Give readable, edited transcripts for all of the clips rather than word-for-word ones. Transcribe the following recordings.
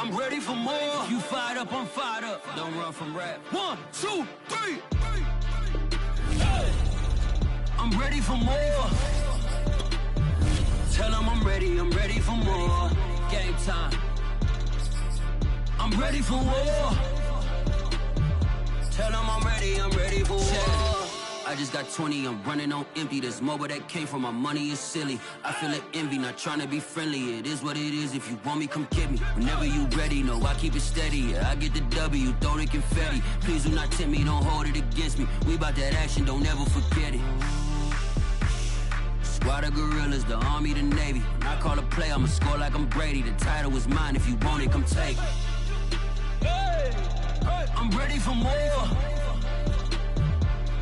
I'm ready for more. You fired up, I'm fired up. Don't run from rap. 1, 2, 3. I'm ready for more. Tell them I'm ready for more. Game time. I'm ready for war. Tell them I'm ready for war. I just got 20, I'm running on empty. This mobile that came from my money is silly. I feel it envy, not trying to be friendly. It is what it is, if you want me, come get me. Whenever you ready, no, I keep it steady. Yeah, I get the W, throw the confetti. Please do not tempt me, don't hold it against me. We bout that action, don't ever forget it. Squad of gorillas, the army, the navy. When I call a play, I'ma score like I'm Brady. The title is mine, if you want it, come take it. I'm ready for more.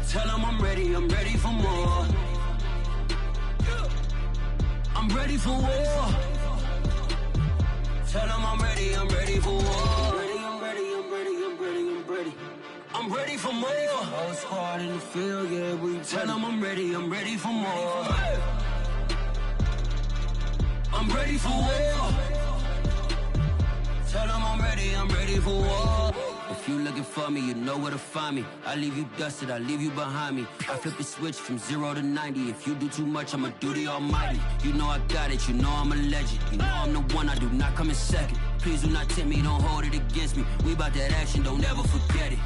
Tell them I'm ready for more. I'm ready for war. Tell them I'm ready for war. I'm ready for more. Whole squad in the field, yeah, we tell them I'm ready for more. I'm ready for war. Tell them I'm ready for war. If you looking for me, you know where to find me. I leave you dusted, I leave you behind me. I flip the switch from 0 to 90. If you do too much, I'ma do the almighty. You know I got it, you know I'm a legend. You know I'm the one, I do not come in second. Please do not tempt me, don't hold it against me. We bout that action, don't ever forget it.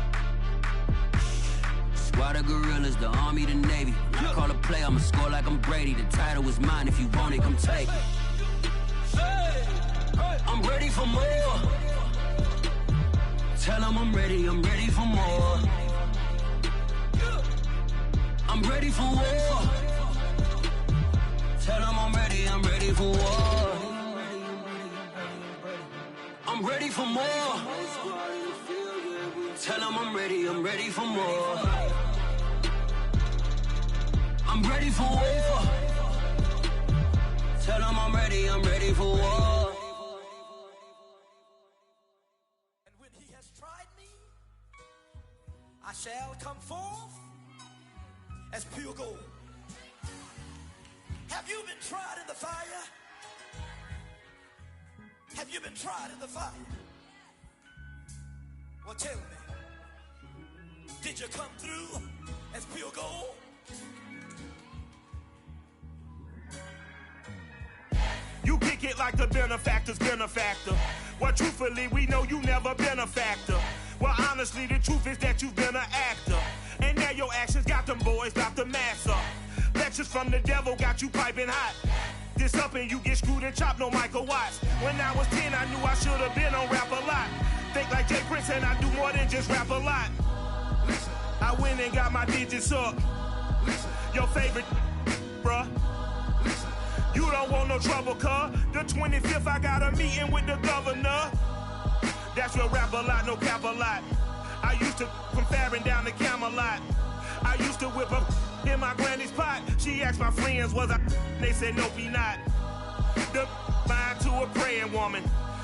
Squad of gorillas, the army, the navy. When I call a play, I'ma score like I'm Brady. The title is mine, if you want it, come take it. I'm ready for more. Tell them I'm ready for more. I'm ready for war. Tell them I'm ready for war. I'm ready for more. Tell them I'm ready for more. I'm ready for war. Tell them I'm ready for war. I shall come forth as pure gold. Have you been tried in the fire? Have you been tried in the fire? Well, tell me, did you come through as pure gold? You kick it like the benefactor's benefactor. Well, truthfully, we know you never been a factor. Well, honestly, the truth is that you've been an actor. And now your actions got them boys about to mass up. Lectures from the devil got you piping hot. This up and you get screwed and chopped, no Michael Watts. When I was 10, I knew I should have been on rap a lot. Think like Jay Prince and I do more than just rap a lot. Listen, I went and got my digits up. Listen, your favorite, bruh. Listen, you don't want no trouble, cuz. The 25th, I got a meeting with the governor. That's real rap a lot, no cap a lot. I used to from Farron down to Camelot. I used to whip up in my granny's pot. She asked my friends, was I? They said, nope, he not. The mind to a praying woman.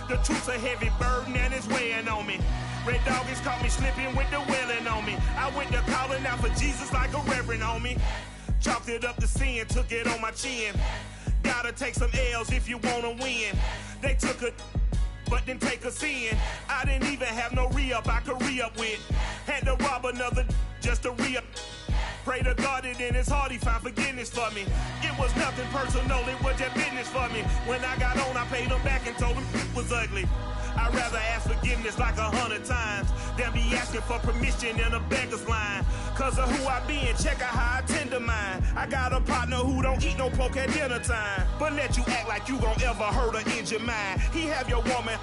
The truth's a heavy burden and it's weighing on me. Red Doggies caught me slipping with the wailing on me. I went to calling out for Jesus like a reverend on me. Chalked it up to sin, took it on my chin. Gotta take some L's if you wanna win. They took a but then take a sin. I didn't even have no re-up I could re-up with. Had to rob another just to re-up. Pray to God that in his heart he found forgiveness for me. It was nothing personal, it was just business for me. When I got on, I paid him back and told him it was ugly. I'd rather ask forgiveness like 100 times than be asking for permission in a beggar's line. Cause of who I be and check out how I tend to mine. I got a partner who don't eat no pork at dinner time, but let you act like you gon' ever hurt or injure mine. He have your woman,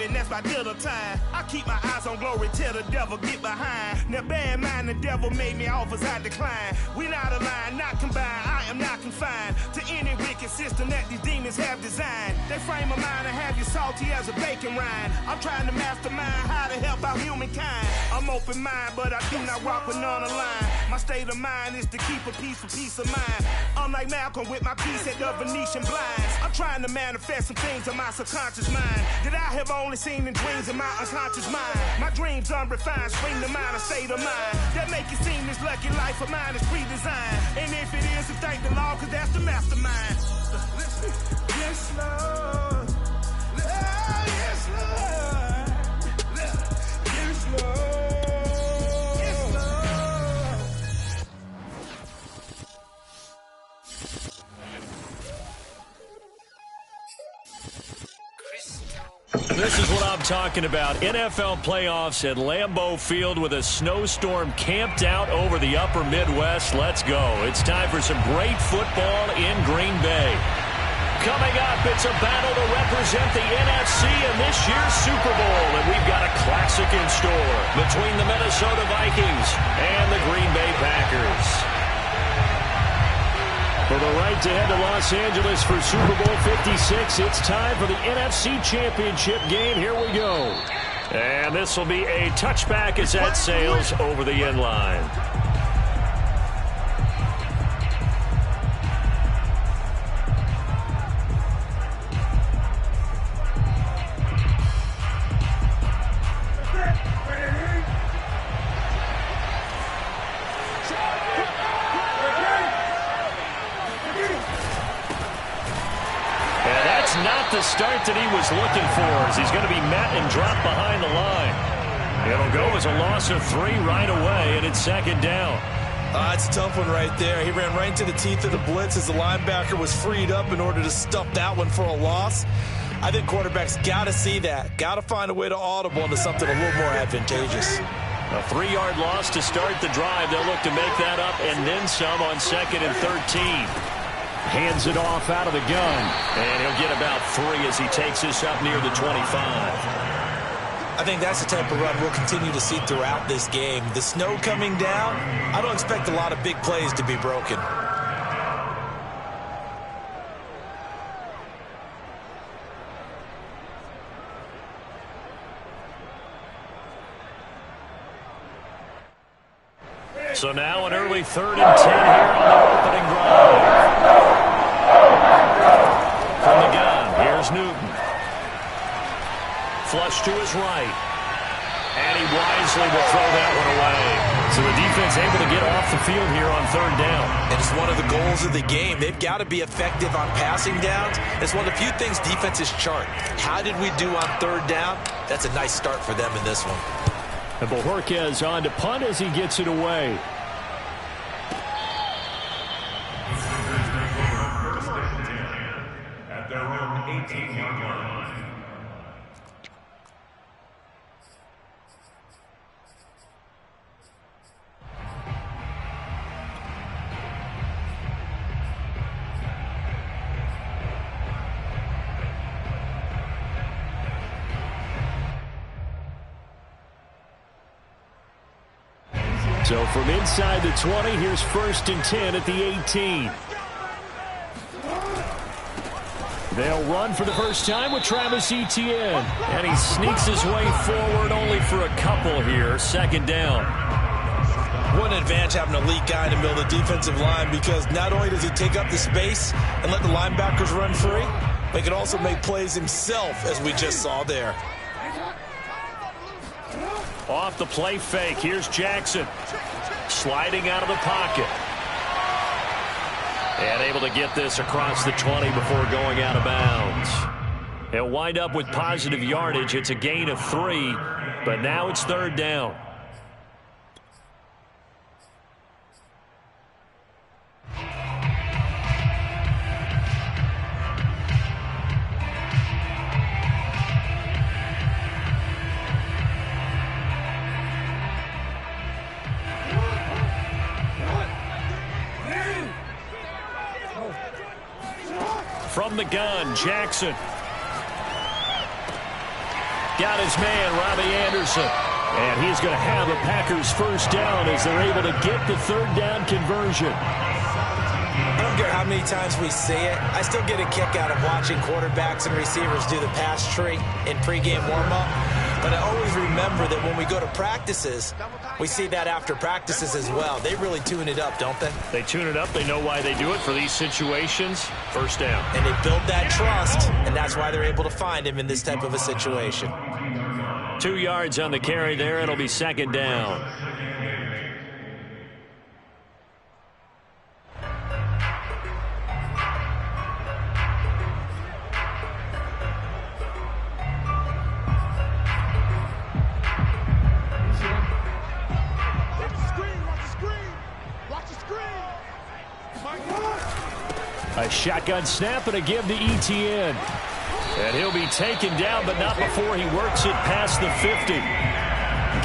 and that's my dinner time. I keep my eyes on glory till the devil get behind. Now bad mind, the devil made me offers I decline. We not aligned, not combined, I am not confined to any wicked system that these demons have designed. They frame a mind and have you salty as a bacon rind. I'm trying to mastermind how to help out humankind. I'm open mind, but I do not walk with none aligned. My state of mind is to keep a peace for peace of mind. I'm like Malcolm with my piece at the Venetian blinds. I'm trying to manifest some things in my subconscious mind that I have only seen in dreams in my unconscious mind. My dreams unrefined, spring to mind, a state of mind that make it seem this lucky life of mine is pre-designed. And if it is, then thank the Lord, cause that's the mastermind. Yes, Lord. Oh, yes, Lord. This is what I'm talking about. NFL playoffs at Lambeau Field with a snowstorm camped out over the upper Midwest. Let's go. It's time for some great football in Green Bay. Coming up, it's a battle to represent the NFC in this year's Super Bowl. And we've got a classic in store between the Minnesota Vikings and the Green Bay Packers. For the right to head to Los Angeles for Super Bowl 56, it's time for the NFC Championship game. Here we go. And this will be a touchback as that sails over the end line. Not the start that he was looking for, as he's going to be met and dropped behind the line. It'll go as a loss of 3 right away, and it's second down. It's a tough one right there. He ran right into the teeth of the blitz as the linebacker was freed up in order to stuff that one for a loss. I think quarterbacks got to see that. Got to find a way to audible into something a little more advantageous. A 3-yard loss to start the drive. They'll look to make that up and then some on 2nd and 13. Hands it off out of the gun. And he'll get about 3 as he takes this up near the 25. I think that's the type of run we'll continue to see throughout this game. The snow coming down, I don't expect a lot of big plays to be broken. So now an early 3rd and 10 here on the opening drive. From the gun, here's Newton. Flush to his right. And he wisely will throw that one away. So the defense able to get off the field here on 3rd down. And it's one of the goals of the game. They've got to be effective on passing downs. It's one of the few things defenses chart. How did we do on 3rd down? That's a nice start for them in this one. And Bojorquez on to punt as he gets it away. At their own 18-yard line. So from inside the 20, here's 1st and 10 at the 18. They'll run for the first time with Travis Etienne. And he sneaks his way forward only for a couple here. 2nd down. What an advantage having a elite guy in the middle of the defensive line, because not only does he take up the space and let the linebackers run free, but he can also make plays himself, as we just saw there. Off the play fake, here's Jackson. Sliding out of the pocket. And able to get this across the 20 before going out of bounds. He'll wind up with positive yardage. It's a gain of 3, but now it's 3rd down. From the gun, Jackson. Got his man, Robbie Anderson. And he's going to have a Packers first down as they're able to get the 3rd down conversion. I don't care how many times we see it. I still get a kick out of watching quarterbacks and receivers do the pass tree in pregame warm-up. But I always remember that when we go to practices, we see that after practices as well. They really tune it up, don't they? They tune it up. They know why they do it for these situations. First down. And they build that trust, and that's why they're able to find him in this type of a situation. 2 yards on the carry there. It'll be 2nd down. A shotgun snap and a give to Etienne. And he'll be taken down, but not before he works it past the 50.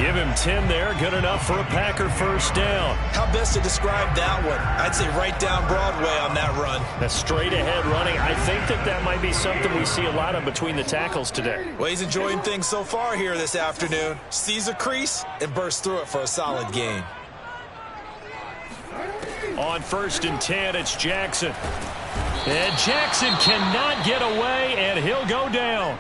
Give him 10 there. Good enough for a Packer first down. How best to describe that one? I'd say right down Broadway on that run. A straight-ahead running. I think that might be something we see a lot of between the tackles today. Well, he's enjoying things so far here this afternoon. Sees a crease and bursts through it for a solid gain. On 1st and 10, it's Jackson. And Jackson cannot get away, and he'll go down.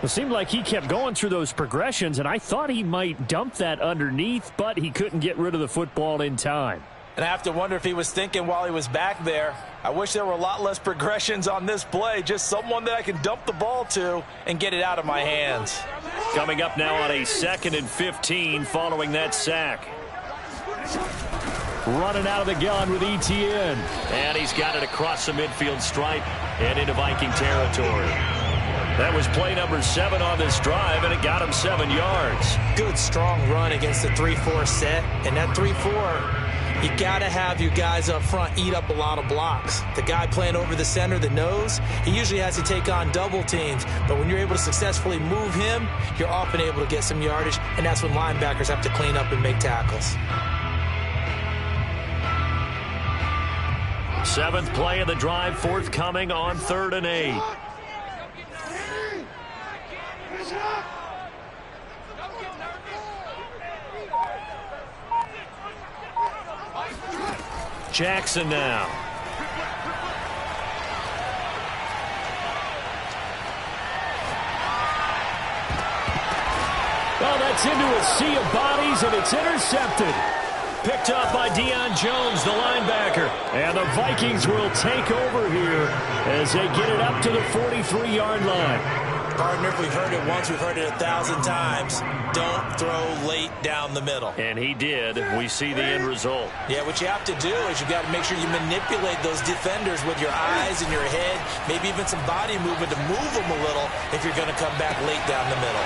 It seemed like he kept going through those progressions, and I thought he might dump that underneath, but he couldn't get rid of the football in time. And I have to wonder if he was thinking while he was back there, I wish there were a lot less progressions on this play, just someone that I can dump the ball to and get it out of my hands. Coming up now on a 2nd and 15 following that sack. Running out of the gun with Etienne. And he's got it across the midfield stripe and into Viking territory. That was play number 7 on this drive, and it got him 7 yards. Good, strong run against the 3-4 set. And that 3-4, you got to have your guys up front eat up a lot of blocks. The guy playing over the center, the nose, he usually has to take on double teams. But when you're able to successfully move him, you're often able to get some yardage, and that's when linebackers have to clean up and make tackles. 7th play of the drive forthcoming on 3rd and 8. Jackson now. Well, that's into a sea of bodies, and it's intercepted. Picked up by Deion Jones, the linebacker. And the Vikings will take over here as they get it up to the 43-yard line. Partner, if we've heard it once, we've heard it 1,000 times. Don't throw late down the middle. And he did. We see the end result. Yeah, what you have to do is you got to make sure you manipulate those defenders with your eyes and your head, maybe even some body movement to move them a little if you're going to come back late down the middle.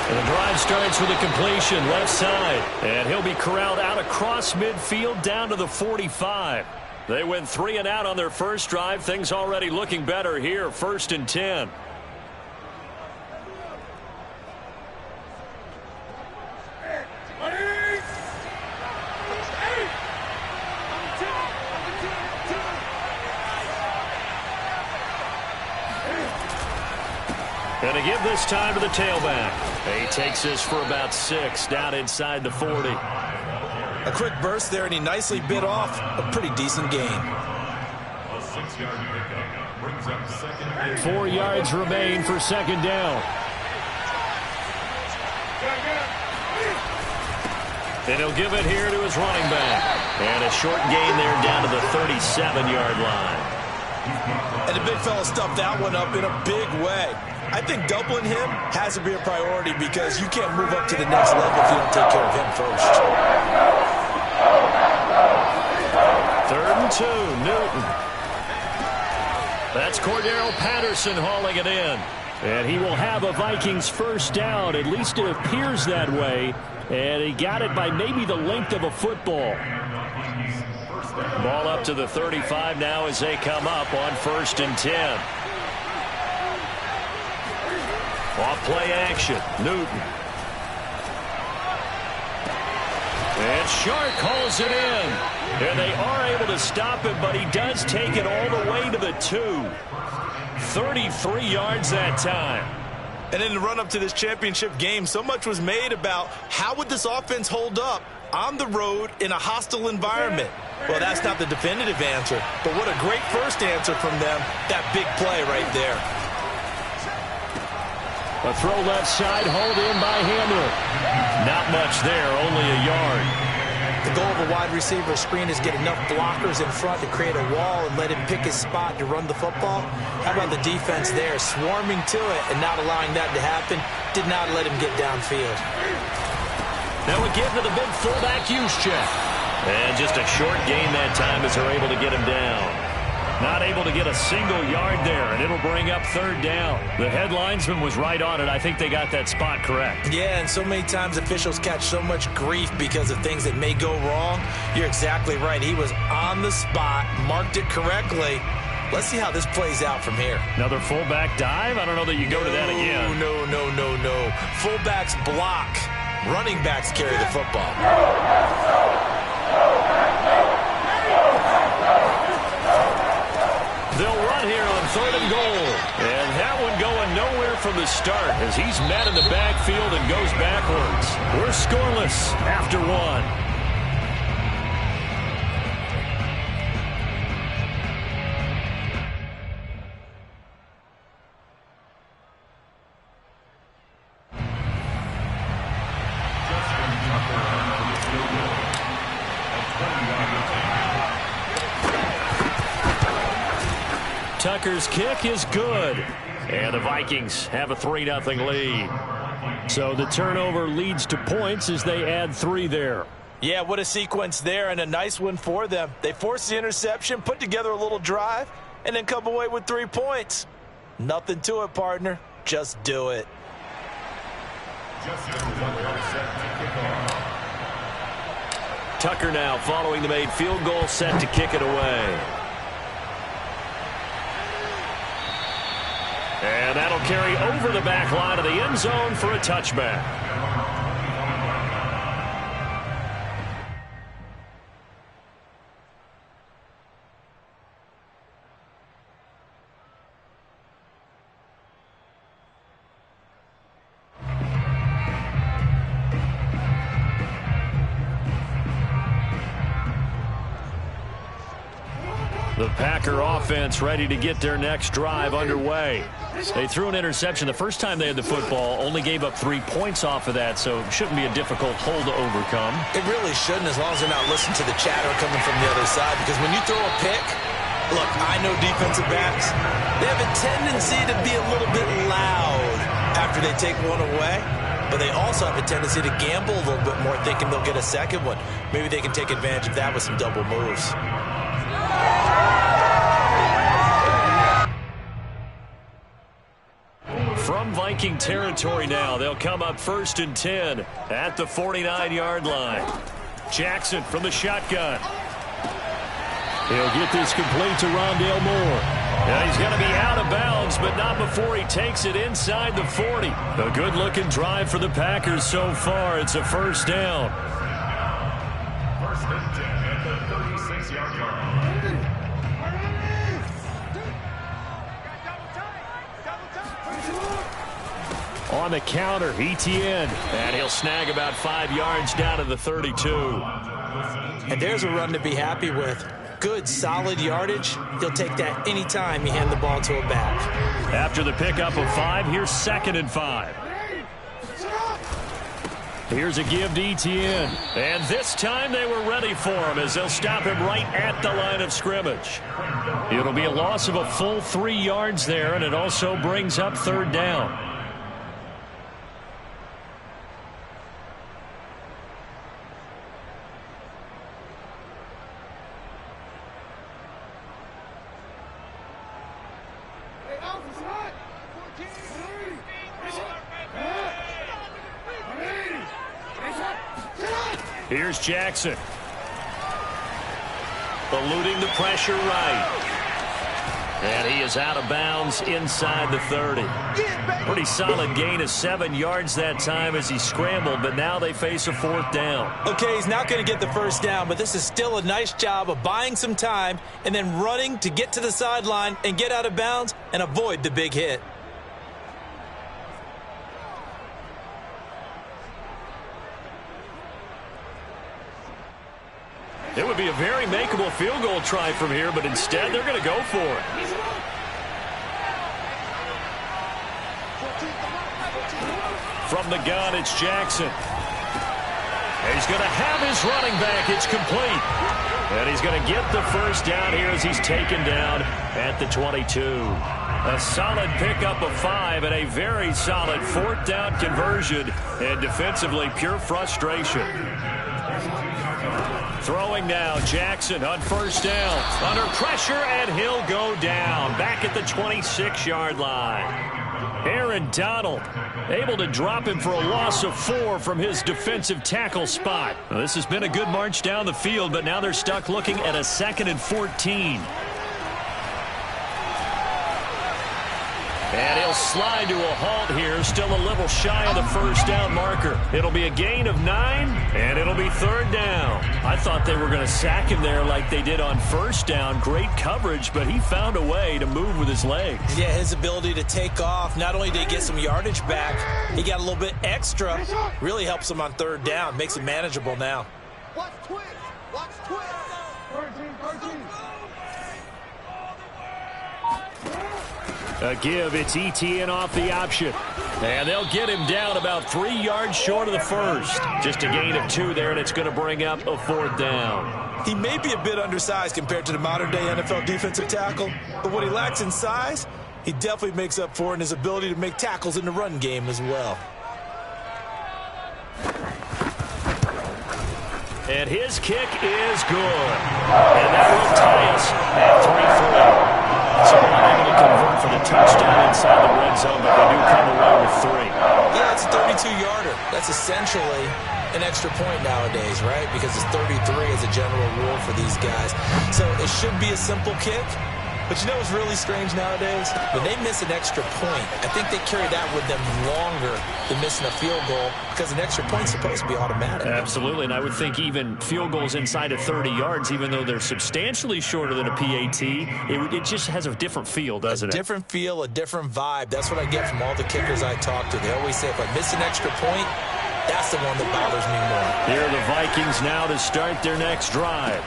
And the drive starts with a completion left side. And he'll be corralled out across midfield down to the 45. They went 3 and out on their first drive. Things already looking better here. 1st and 10. And to give this time to the tailback. He takes this for about 6 down inside the 40. A quick burst there, and he nicely bit off a pretty decent gain. A 6-yard pickup brings up 2nd and 4 yards remain for 2nd down. And he'll give it here to his running back. And a short gain there down to the 37-yard line. And the big fella stuffed that one up in a big way. I think doubling him has to be a priority because you can't move up to the next level if you don't take care of him first. 3rd and 2, Newton. That's Cordero Patterson hauling it in. And he will have a Vikings first down. At least it appears that way. And he got it by maybe the length of a football. Ball up to the 35 now as they come up on 1st and 10. Off play action, Newton. And Shark hauls it in. And they are able to stop him, but he does take it all the way to the 2. 33 yards that time. And in the run-up to this championship game, so much was made about how would this offense hold up on the road in a hostile environment. Well, that's not the definitive answer, but what a great first answer from them. That big play right there. A throw left side, hauled in by Hamler. Not much there, only a yard. The goal of a wide receiver screen is get enough blockers in front to create a wall and let him pick his spot to run the football. How about the defense there, swarming to it and not allowing that to happen? Did not let him get downfield. Now we get to the big fullback Juszczyk. And just a short gain that time as they're able to get him down. Not able to get a single yard there, and it'll bring up 3rd down. The headlinesman was right on it. I think they got that spot correct. Yeah, and so many times officials catch so much grief because of things that may go wrong. You're exactly right. He was on the spot, marked it correctly, Let's see how this plays out from here. Another fullback dive? I don't know that you go to that again. No. Fullbacks block. Running backs carry the football. They'll run here on 3rd and goal. And that one going nowhere from the start as he's met in the backfield and goes backwards. We're scoreless after 1. Tucker's kick is good. And the Vikings have a 3-0 lead. So the turnover leads to points as they add 3 there. Yeah, what a sequence there, and a nice one for them. They forced the interception, put together a little drive, and then come away with 3 points. Nothing to it, partner. Just do it. Tucker now following the made field goal, set to kick it away. And that'll carry over the back line of the end zone for a touchback. The Packer offense ready to get their next drive underway. They threw an interception the first time they had the football, only gave up 3 points off of that, so it shouldn't be a difficult hole to overcome. It really shouldn't, as long as they're not listening to the chatter coming from the other side, because when you throw a pick, look, I know defensive backs, they have a tendency to be a little bit loud after they take one away, but they also have a tendency to gamble a little bit more, thinking they'll get a second one. Maybe they can take advantage of that with some double moves. From Viking territory now, they'll come up 1st and 10 at the 49-yard line. Jackson from the shotgun. He'll get this complete to Rondale Moore. Now he's going to be out of bounds, but not before he takes it inside the 40. A good-looking drive for the Packers so far. It's a 1st down. 1st and 10 at the 36-yard line. On the counter, Etienne. And he'll snag about 5 yards down to the 32. And there's a run to be happy with. Good, solid yardage. He'll take that anytime you hand the ball to a back. After the pickup of 5, here's 2nd and 5. Here's a give to Etienne. And this time they were ready for him as they'll stop him right at the line of scrimmage. It'll be a loss of a full 3 yards there, and it also brings up 3rd down. Here's Jackson. Eluding the pressure right. And he is out of bounds inside the 30. Pretty solid gain of 7 yards that time as he scrambled, but now they face a 4th down. Okay, he's not going to get the 1st down, but this is still a nice job of buying some time and then running to get to the sideline and get out of bounds and avoid the big hit. It would be a very makeable field goal try from here, but instead they're going to go for it. From the gun, it's Jackson. And he's going to have his running back. It's complete. And he's going to get the 1st down here as he's taken down at the 22. A solid pickup of 5 and a very solid 4th down conversion. And defensively, pure frustration. Throwing now, Jackson on 1st down. Under pressure, and he'll go down. Back at the 26-yard line. Aaron Donald able to drop him for a loss of 4 from his defensive tackle spot. Well, this has been a good march down the field, but now they're stuck looking at a 2nd and 14. And he'll slide to a halt here, still a little shy of the first down marker. It'll be a gain of 9, and it'll be 3rd down. I thought they were going to sack him there like they did on first down. Great coverage, but he found a way to move with his legs. Yeah, his ability to take off, not only did he get some yardage back, he got a little bit extra. Really helps him on 3rd down, makes it manageable now. Watch twist. Watch twist. 13. A give, it's ETN off the option. And they'll get him down about 3 yards short of the first. Just a gain of 2 there, and it's going to bring up a 4th down. He may be a bit undersized compared to the modern-day NFL defensive tackle, but what he lacks in size, he definitely makes up for in his ability to make tackles in the run game as well. And his kick is good. And that will tie us at 3-3. So we're not able to convert for the touchdown inside the red zone, but they do come away with 3. Yeah, it's a 32-yarder. That's essentially an extra point nowadays, right? Because it's 33 as a general rule for these guys. So it should be a simple kick. But you know what's really strange nowadays? When they miss an extra point, I think they carry that with them longer than missing a field goal because an extra point's supposed to be automatic. Absolutely, and I would think even field goals inside of 30 yards, even though they're substantially shorter than a PAT, it just has a different feel, doesn't it? A different feel, a different vibe. That's what I get from all the kickers I talk to. They always say if I miss an extra point, that's the one that bothers me more. Here are the Vikings now to start their next drive.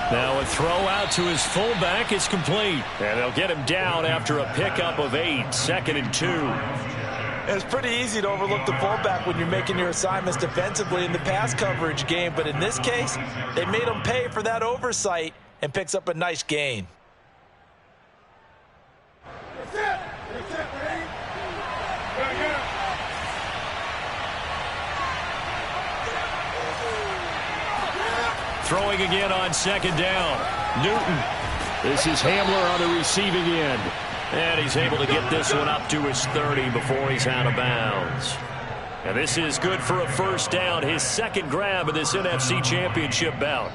Now a throw out to his fullback is complete. And they'll get him down after a pickup of 8, 2nd and 2. It's pretty easy to overlook the fullback when you're making your assignments defensively in the pass coverage game. But in this case, they made him pay for that oversight and picks up a nice gain. Throwing again on 2nd down. Newton. This is Hamler on the receiving end. And he's able to get this one up to his 30 before he's out of bounds. And this is good for a 1st down. His 2nd grab of this NFC Championship bout.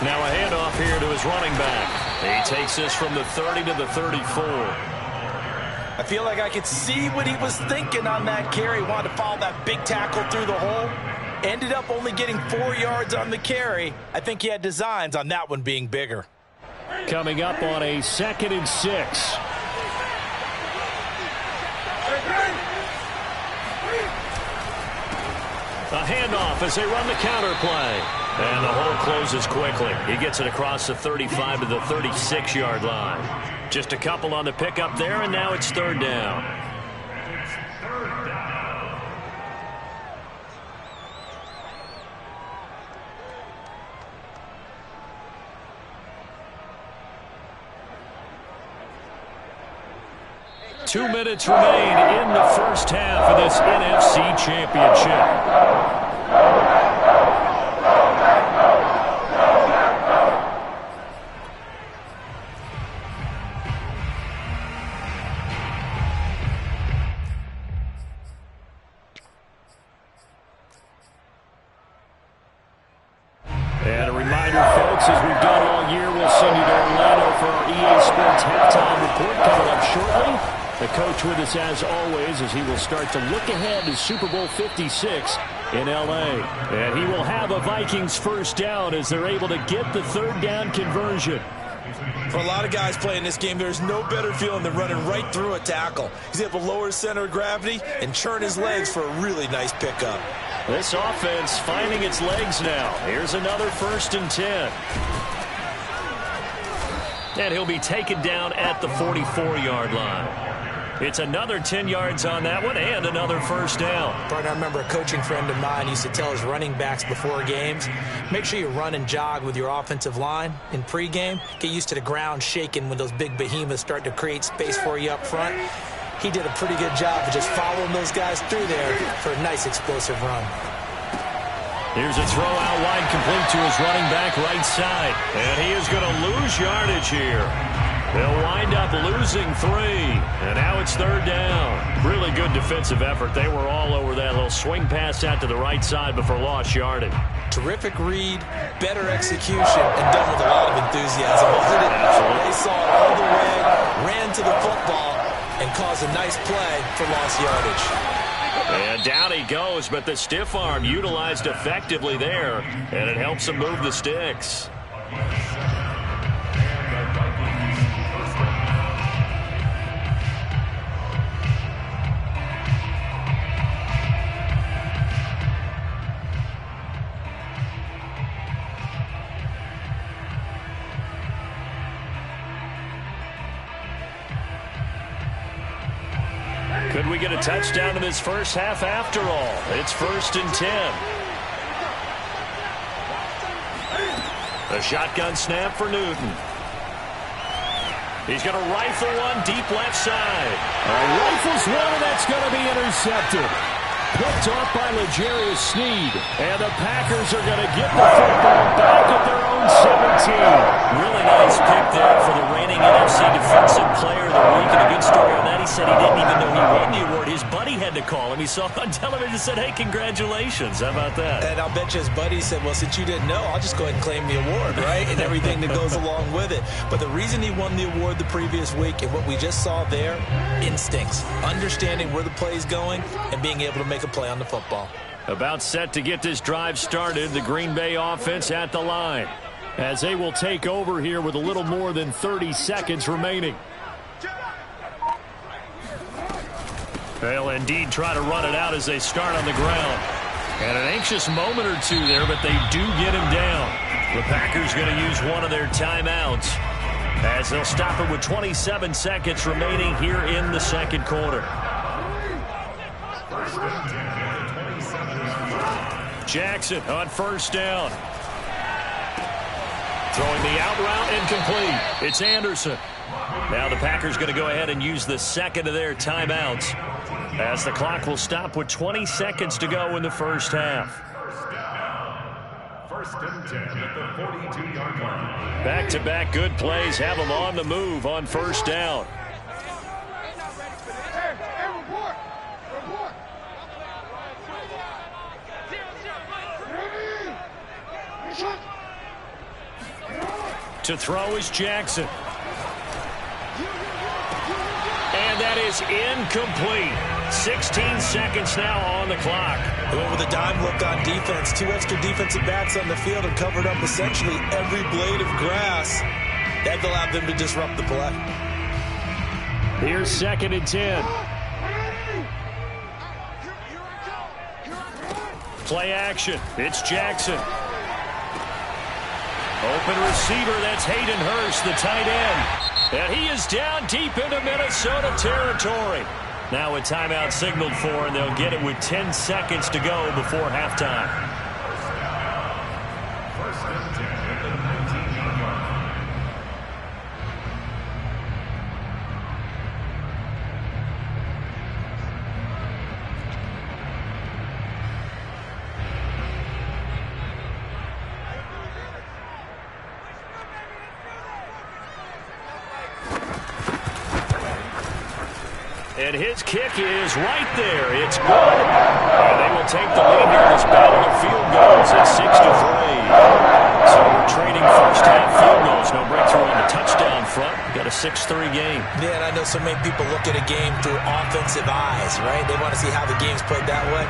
Now a handoff here to his running back. He takes this from the 30 to the 34. I feel like I could see what he was thinking on that carry. He wanted to follow that big tackle through the hole. Ended up only getting 4 yards on the carry. I think he had designs on that one being bigger. Coming up on a 2nd and 6. A handoff as they run the counter play. And the hole closes quickly. He gets it across the 35 to the 36-yard line. Just a couple on the pickup there, and now it's 3rd down. Two minutes remain in the first half of this NFC Championship. And a reminder, folks, as we've done all year, we'll send you to Orlando for our EA Sports halftime report coming up shortly. The coach with us as always as he will start to look ahead to Super Bowl 56 in L.A. And he will have a Vikings 1st down as they're able to get the 3rd down conversion. For a lot of guys playing this game, there's no better feeling than running right through a tackle. He's able to lower his center of gravity and churn his legs for a really nice pickup. This offense finding its legs now. Here's another 1st and 10. And he'll be taken down at the 44-yard line. It's another 10 yards on that one and another 1st down. Partner, I remember a coaching friend of mine used to tell his running backs before games, make sure you run and jog with your offensive line in pregame. Get used to the ground shaking when those big behemoths start to create space for you up front. He did a pretty good job of just following those guys through there for a nice explosive run. Here's a throw out wide complete to his running back right side. And he is going to lose yardage here. They'll wind up losing 3, and now it's 3rd down. Really good defensive effort. They were all over that little swing pass out to the right side before lost yardage. Terrific read, better execution, and done with a lot of enthusiasm, wasn't it? Absolutely. They saw it all the way, ran to the football, and caused a nice play for lost yardage. And down he goes, but the stiff arm utilized effectively there, and it helps him move the sticks. Could we get a touchdown in this first half after all? It's 1st and 10. A shotgun snap for Newton. He's going to rifle one deep left side. Rifles one, and that's going to be intercepted. Picked off by L'Jarius Sneed. And the Packers are going to get the football back at their own 17. Really nice pick there for the reigning NFC Defensive Player of the Week. And a good story on that. He said he didn't even know he won the award. His buddy had to call him. He saw it on television and said, hey, congratulations. How about that? And I'll bet you his buddy said, well, since you didn't know, I'll just go ahead and claim the award, right? And everything that goes along with it. But the reason he won the award the previous week and what we just saw there, instincts. Understanding where the play's going and being able to make a play on the football. About set to get this drive started. The Green Bay offense at the line, as they will take over here with a little more than 30 seconds remaining. They'll indeed try to run it out as they start on the ground. And an anxious moment or two there, but they do get him down. The Packers going to use one of their timeouts as they'll stop it with 27 seconds remaining here in the second quarter. Jackson on 1st down. Throwing the out route incomplete. It's Anderson. Now the Packers going to go ahead and use the second of their timeouts as the clock will stop with 20 seconds to go in the first half. 1st and 10 at the 42-yard line. Back-to-back good plays have them on the move on 1st down. To throw is Jackson. And that is incomplete. 16 seconds now on the clock. They went with a dime look on defense. 2 extra defensive backs on the field and covered up essentially every blade of grass. That allowed them to disrupt the play. Here's 2nd and 10. Play action. It's Jackson. Open receiver, that's Hayden Hurst, the tight end. And he is down deep into Minnesota territory. Now a timeout signaled for, and they'll get it with 10 seconds to go before halftime. 1st and 10 at the 19-yard line. And his kick is right there. It's good. And they will take the lead here in this battle of field goals at 6-3. So we're trading first half field goals. No breakthrough on the touchdown front. We've got a 6-3 game. Yeah, and I know so many people look at a game through offensive eyes, right? They want to see how the game's played that way.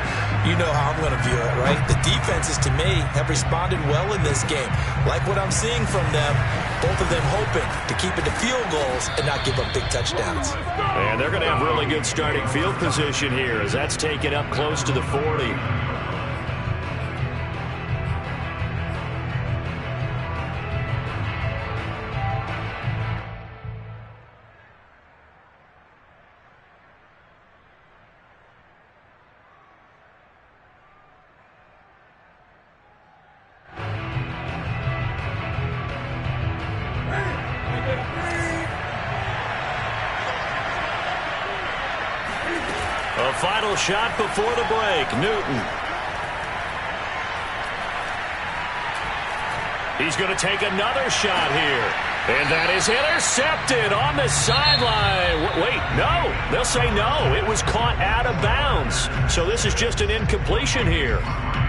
You know how I'm going to view it, right? The defenses, to me, have responded well in this game. Like what I'm seeing from them, both of them hoping to keep it to field goals and not give up big touchdowns. And they're going to have really good starting field position here as that's taken up close to the 40. A final shot before the break. Newton. He's going to take another shot here. And that is intercepted on the sideline. Wait, no. They'll say no. It was caught out of bounds. So this is just an incompletion here.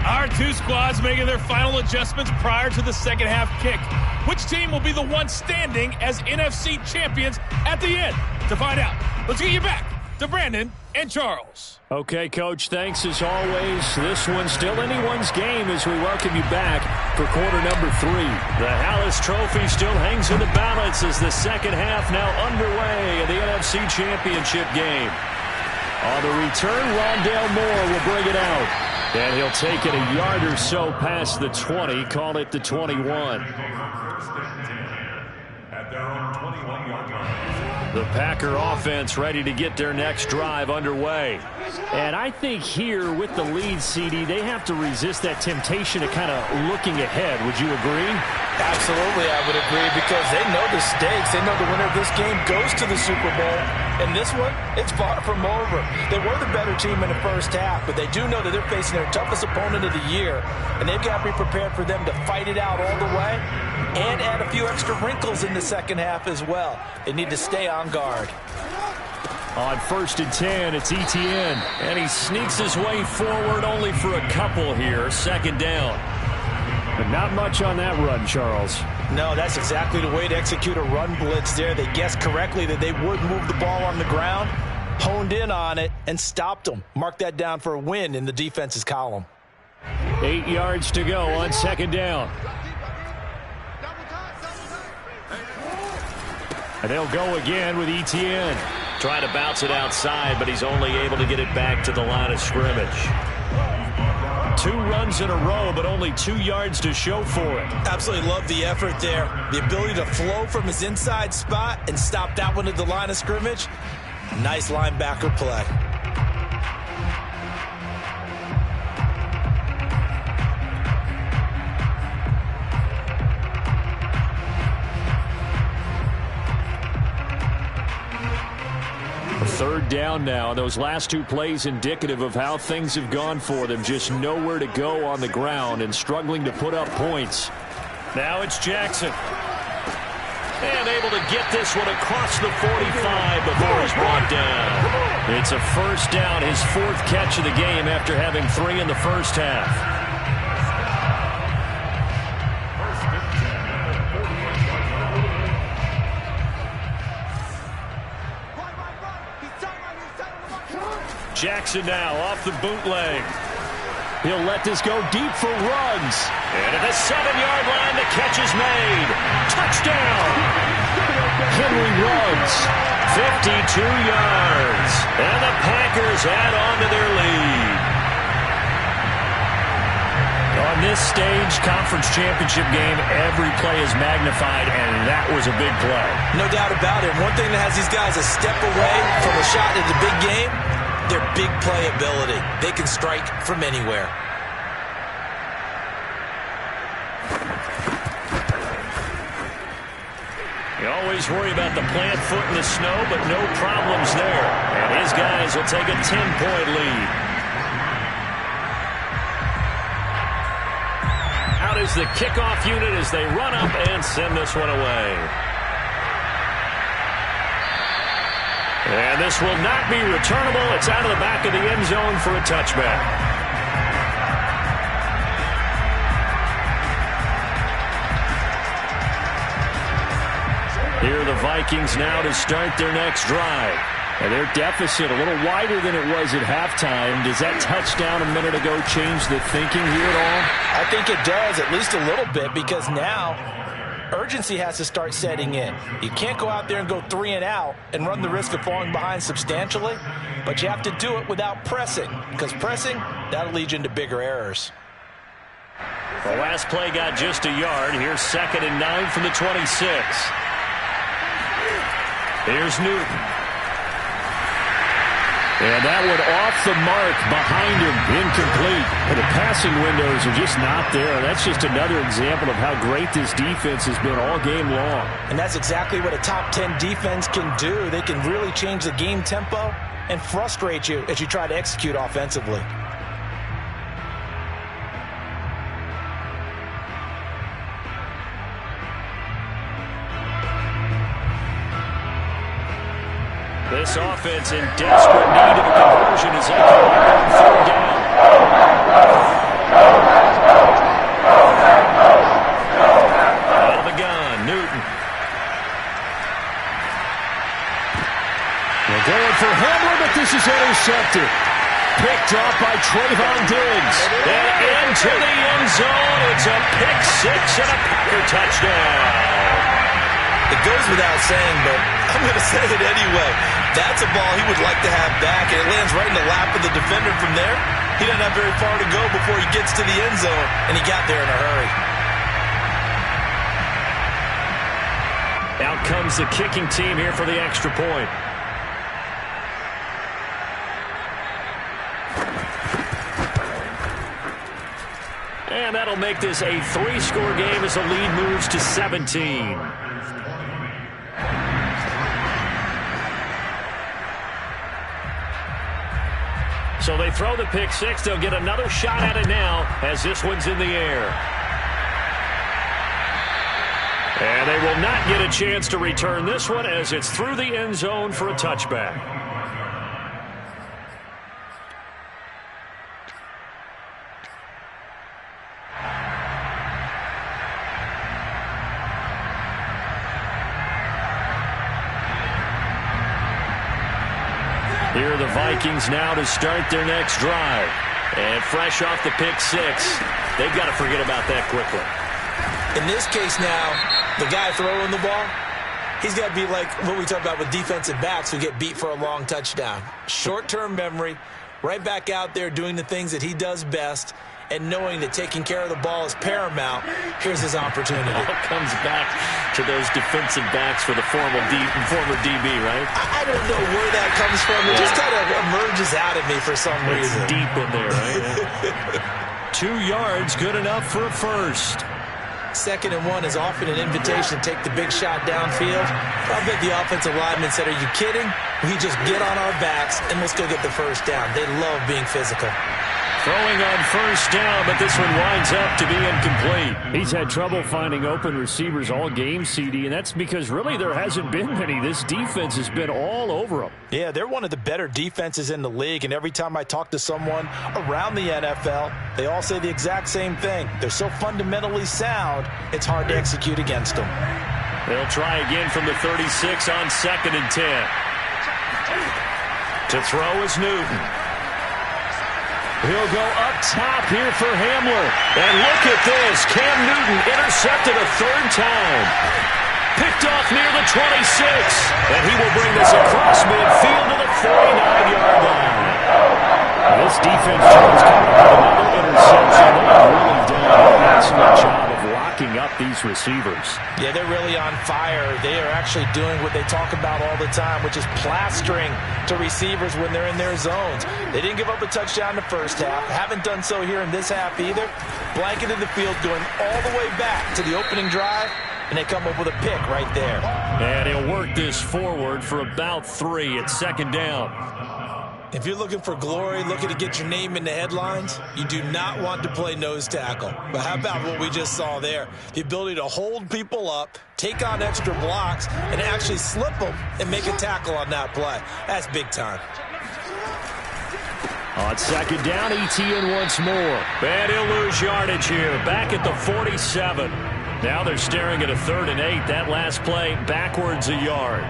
Our two squads making their final adjustments prior to the second half kick. Which team will be the one standing as NFC champions at the end? To find out, let's get you back to Brandon and Charles. Okay, Coach, thanks as always. This one's still anyone's game as we welcome you back for quarter number 3. The Hallis Trophy still hangs in the balance as the second half now underway in the NFC Championship game. On the return, Rondale Moore will bring it out. And he'll take it a yard or so past the 20, call it the 21. At their own 21-yard line. The Packer offense ready to get their next drive underway. And I think here with the lead, CD, they have to resist that temptation of kind of looking ahead. Would you agree? Absolutely, I would agree, because they know the stakes. They know the winner of this game goes to the Super Bowl. And this one, it's far from over. They were the better team in the first half, but they do know that they're facing their toughest opponent of the year, and they've got to be prepared for them to fight it out all the way and add a few extra wrinkles in the second half as well. They need to stay on guard. On 1st and 10, it's Etienne, and he sneaks his way forward only for a couple here. Second down. But not much on that run, Charles. No, that's exactly the way to execute a run blitz there. They guessed correctly that they would move the ball on the ground, honed in on it, and stopped them. Mark that down for a win in the defense's column. 8 yards to go on second down. And they'll go again with Etienne. Trying to bounce it outside, but he's only able to get it back to the line of scrimmage. 2 runs in a row, but only 2 yards to show for it. Absolutely love the effort there. The ability to flow from his inside spot and stop that one at the line of scrimmage. Nice linebacker play. Third down now. Those last 2 plays indicative of how things have gone for them. Just nowhere to go on the ground and struggling to put up points. Now it's Jackson. And able to get this one across the 45 before he's brought down. It's a first down, his 4th catch of the game after having 3 in the first half. Jackson now off the bootleg. He'll let this go deep for Ruggs. And at the 7-yard line, the catch is made. Touchdown! Henry Ruggs. 52 yards. And the Packers add on to their lead. On this stage, conference championship game, every play is magnified, and that was a big play. No doubt about it. One thing that has these guys a step away from a shot at the big game, their big play ability. They can strike from anywhere. You always worry about the plant foot in the snow, but no problems there. And his guys will take a 10-point lead. Out is the kickoff unit as they run up and send this one away. And this will not be returnable. It's out of the back of the end zone for a touchback. Here are the Vikings now to start their next drive. And their deficit a little wider than it was at halftime. Does that touchdown a minute ago change the thinking here at all? I think it does, at least a little bit, because now urgency has to start setting in. You can't go out there and go 3 and out and run the risk of falling behind substantially, but you have to do it without pressing, because pressing, that'll lead you into bigger errors. The last play got just a yard. Here's 2nd and 9 from the 26. Here's Newton. And that one off the mark behind him, incomplete. And the passing windows are just not there. That's just another example of how great this defense has been all game long. And that's exactly what a top 10 defense can do. They can really change the game tempo and frustrate you as you try to execute offensively. this offense in desperate need of a conversion as they come up on third down. Out of the gun, Newton. They're going for Hamler, but this is intercepted. Picked off by Trayvon Diggs. And into the end zone. It's a pick six and a Packer touchdown. It goes without saying, but I'm going to say it anyway. That's a ball he would like to have back, and it lands right in the lap of the defender from there. He doesn't have very far to go before he gets to the end zone, and he got there in a hurry. Out comes the kicking team here for the extra point. And that'll make this a 3-score game as the lead moves to 17. So they throw the pick six. They'll get another shot at it now as this one's in the air. And they will not get a chance to return this one as it's through the end zone for a touchback. Here are the Vikings now to start their next drive. And fresh off the pick six, they've got to forget about that quickly. In this case now, the guy throwing the ball, he's got to be like what we talk about with defensive backs who get beat for a long touchdown. Short-term memory, right back out there doing the things that he does best, and knowing that taking care of the ball is paramount. Here's his opportunity. It all comes back to those defensive backs for the former DB, right? I don't know where that comes from. It just kind of emerges out of me for some reason. It's deep in there, right? 2 yards, good enough for a first. 2nd and 1 is often an invitation to take the big shot downfield. I bet the offensive lineman said, are you kidding? We just get on our backs and let's go get the first down. They love being physical. Throwing on first down, but this one winds up to be incomplete. He's had trouble finding open receivers all game, CD, and that's because really there hasn't been many. This defense has been all over them. Yeah, they're one of the better defenses in the league, and every time I talk to someone around the NFL, they all say the exact same thing. They're so fundamentally sound, it's hard to execute against them. They'll try again from the 36 on 2nd and 10. To throw is Newton. He'll go up top here for Hamler. And look at this. Cam Newton intercepted a 3rd time. Picked off near the 26. And he will bring this across midfield to the 49-yard line. This defense is coming up with another interception. They've really done an excellent job of locking up these receivers. Yeah, they're really on fire. They are actually doing what they talk about all the time, which is plastering to receivers when they're in their zones. They didn't give up a touchdown in the first half. Haven't done so here in this half either. Blanketed the field going all the way back to the opening drive, and they come up with a pick right there. And he'll work this forward for about 3 at 2nd down. If you're looking for glory, looking to get your name in the headlines, you do not want to play nose tackle. But how about what we just saw there? The ability to hold people up, take on extra blocks, and actually slip them and make a tackle on that play. That's big time. On 2nd down, ETN once more. And he'll lose yardage here, back at the 47. Now they're staring at a 3rd and 8. That last play backwards a yard.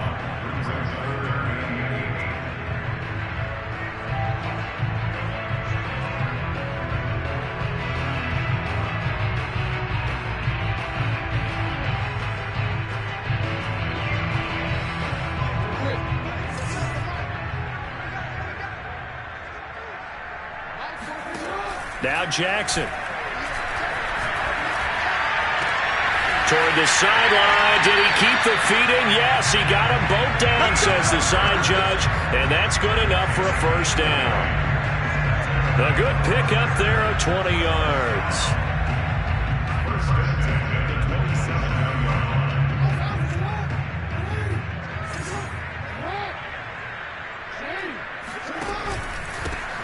Now Jackson. Toward the sideline. Did he keep the feet in? Yes, he got them both down, says the side judge. And that's good enough for a first down. A good pickup there of 20 yards.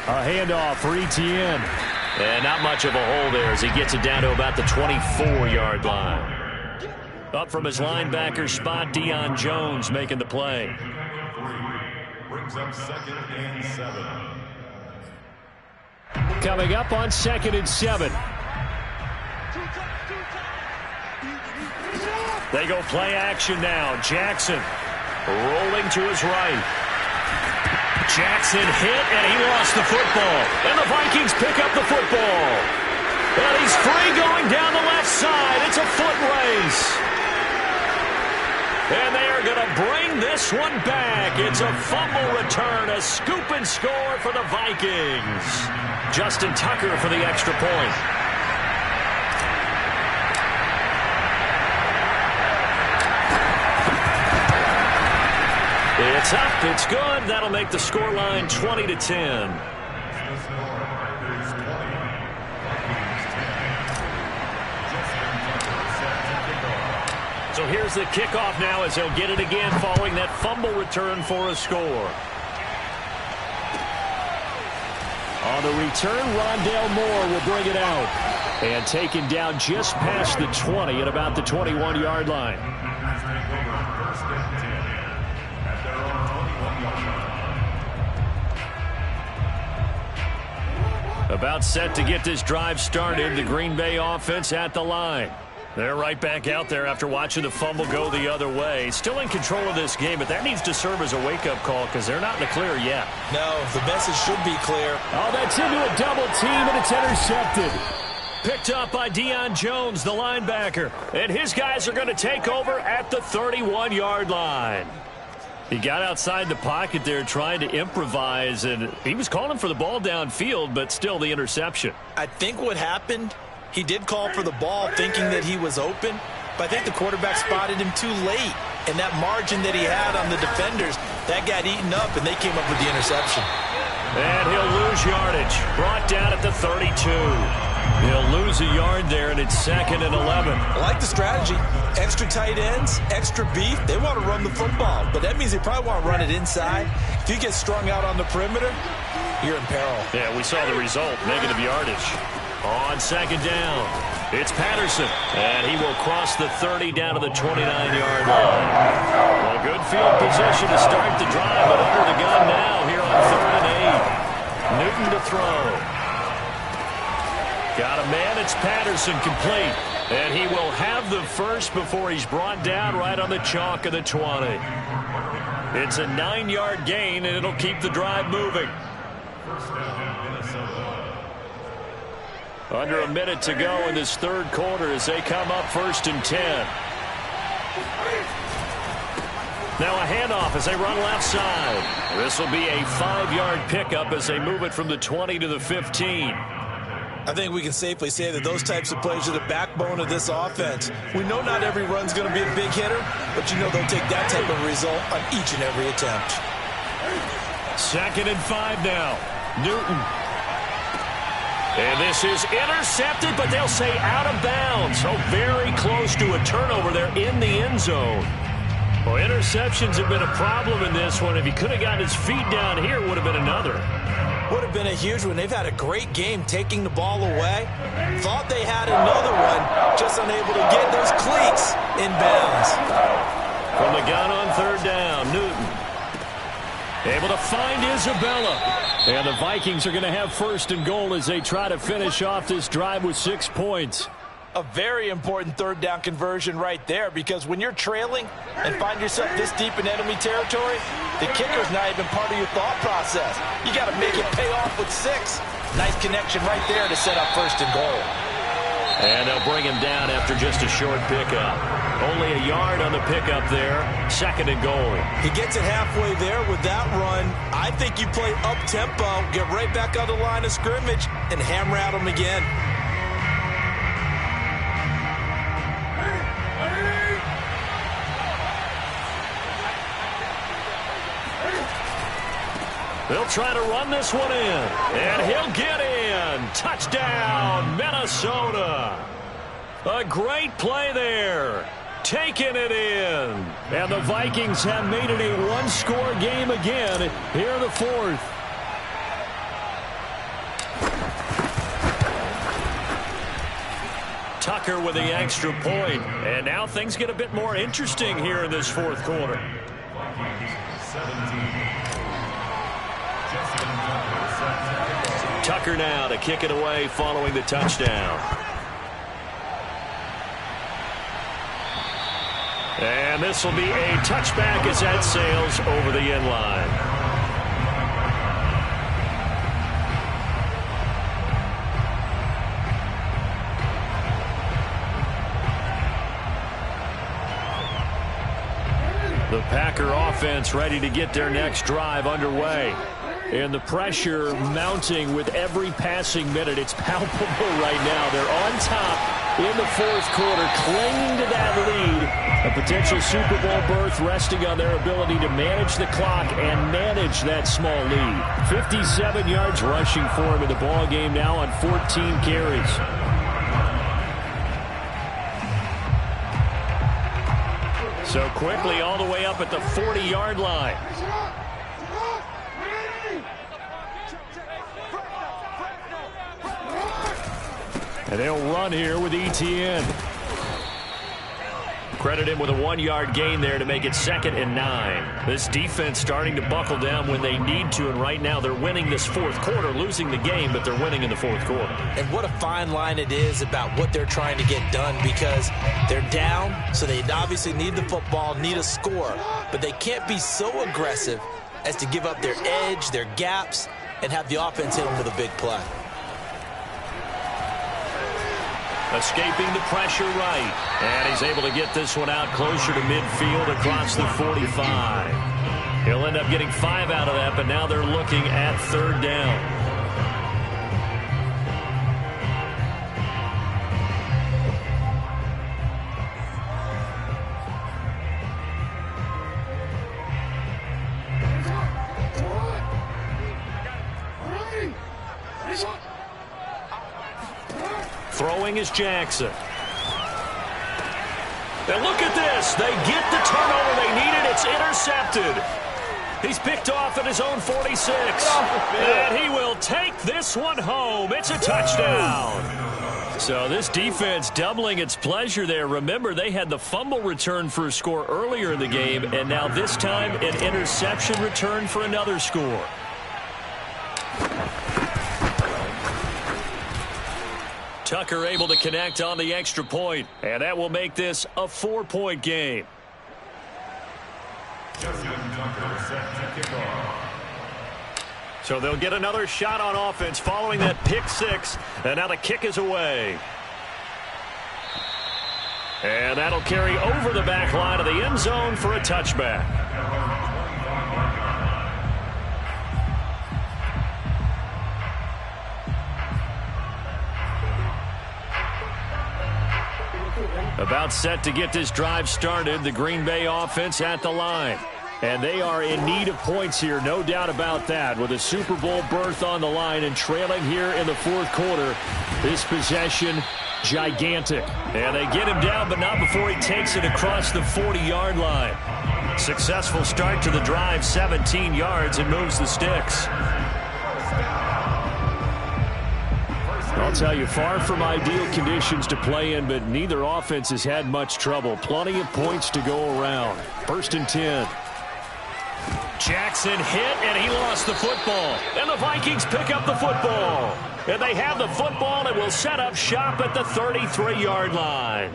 A handoff for ETN. And not much of a hole there as he gets it down to about the 24-yard line. Up from his linebacker spot, Deion Jones making the play. Brings up 2nd and 7. Coming up on 2nd and 7. They go play action now. Jackson rolling to his right. Jackson hit, and he lost the football. And the Vikings pick up the football. And he's free going down the left side. It's a foot race. And they are going to bring this one back. It's a fumble return, a scoop and score for the Vikings. Justin Tucker for the extra point. It's up, it's good. That'll make the scoreline 20-10. So here's the kickoff now as they'll get it again following that fumble return for a score. On the return, Rondale Moore will bring it out. And taken down just past the 20 at about the 21-yard line. About set to get this drive started. The Green Bay offense at the line. They're right back out there after watching the fumble go the other way. Still in control of this game, but that needs to serve as a wake-up call because they're not in the clear yet. No, the message should be clear. Oh, that's into a double team, and it's intercepted. Picked up by Deion Jones, the linebacker. And his guys are going to take over at the 31-yard line. He got outside the pocket there trying to improvise, and he was calling for the ball downfield, but still the interception. I think what happened, he did call for the ball thinking that he was open, but I think the quarterback spotted him too late. And that margin that he had on the defenders, that got eaten up, and they came up with the interception. And he'll lose yardage. Brought down at the 32. He'll lose a yard there, and it's 2nd and 11. I like the strategy. Extra tight ends, extra beef. They want to run the football, but that means they probably want to run it inside. If you get strung out on the perimeter, you're in peril. Yeah, we saw the result, negative yardage. On 2nd down, it's Patterson, and he will cross the 30 down to the 29-yard line. Well, good field position to start the drive, but under the gun now here on 3rd and 8. Newton to throw. Got a man, it's Patterson, complete. And he will have the first before he's brought down right on the chalk of the 20. It's a 9-yard gain, and it'll keep the drive moving. Under a minute to go in this third quarter as they come up 1st and 10. Now a handoff as they run left side. This will be a 5-yard pickup as they move it from the 20 to the 15. I think we can safely say that those types of plays are the backbone of this offense. We know not every run's going to be a big hitter, but you know they'll take that type of result on each and every attempt. 2nd and 5 now. Newton. And this is intercepted, but they'll say out of bounds. So very close to a turnover there in the end zone. Well, interceptions have been a problem in this one. If he could have gotten his feet down here, it would have been another. Would have been a huge one. They've had a great game taking the ball away. Thought they had another one, just unable to get those cleats in bounds. From the gun on 3rd down, Newton. Able to find Isabella. And the Vikings are going to have 1st and goal as they try to finish off this drive with 6 points. A very important 3rd down conversion right there, because when you're trailing and find yourself this deep in enemy territory, the kicker's not even part of your thought process. You got to make it pay off with 6. Nice connection right there to set up 1st and goal. And they'll bring him down after just a short pickup. Only a yard on the pickup there. 2nd and goal. He gets it halfway there with that run. I think you play up-tempo, get right back on the line of scrimmage, and hammer at him again. They'll try to run this one in, and he'll get in. Touchdown, Minnesota. A great play there. Taking it in. And the Vikings have made it a one-score game again here in the 4th. Tucker with the extra point. And now things get a bit more interesting here in this 4th quarter. Tucker now to kick it away following the touchdown. And this will be a touchback as that sails over the end line. The Packer offense ready to get their next drive underway. And the pressure mounting with every passing minute. It's palpable right now. They're on top in the fourth quarter, clinging to that lead. A potential Super Bowl berth resting on their ability to manage the clock and manage that small lead. 57 yards rushing for him in the ball game now on 14 carries. So quickly all the way up at the 40-yard line. And they'll run here with Etienne. Credit him with a 1-yard gain there to make it 2nd and 9. This defense starting to buckle down when they need to, and right now they're winning this fourth quarter, losing the game, but they're winning in the fourth quarter. And what a fine line it is about what they're trying to get done, because they're down, so they obviously need the football, need a score, but they can't be so aggressive as to give up their edge, their gaps, and have the offense hit them with a big play. Escaping the pressure right. And he's able to get this one out closer to midfield across the 45. He'll end up getting 5 out of that, but now they're looking at 3rd down. Throwing is Jackson. And look at this. They get the turnover they needed. It's intercepted. He's picked off at his own 46. And he will take this one home. It's a touchdown. So this defense doubling its pleasure there. Remember, they had the fumble return for a score earlier in the game, and now this time an interception return for another score. Tucker able to connect on the extra point, and that will make this a 4-point game. So they'll get another shot on offense following that pick 6, and now the kick is away. And that'll carry over the back line of the end zone for a touchback. About set to get this drive started, the Green Bay offense at the line. And they are in need of points here, no doubt about that. With a Super Bowl berth on the line and trailing here in the fourth quarter, this possession gigantic. And they get him down, but not before he takes it across the 40-yard line. Successful start to the drive, 17 yards, and moves the sticks. I'll tell you, far from ideal conditions to play in, but neither offense has had much trouble. Plenty of points to go around. 1st and 10. Jackson hit, and he lost the football. And the Vikings pick up the football. And they have the football and will set up shop at the 33-yard line.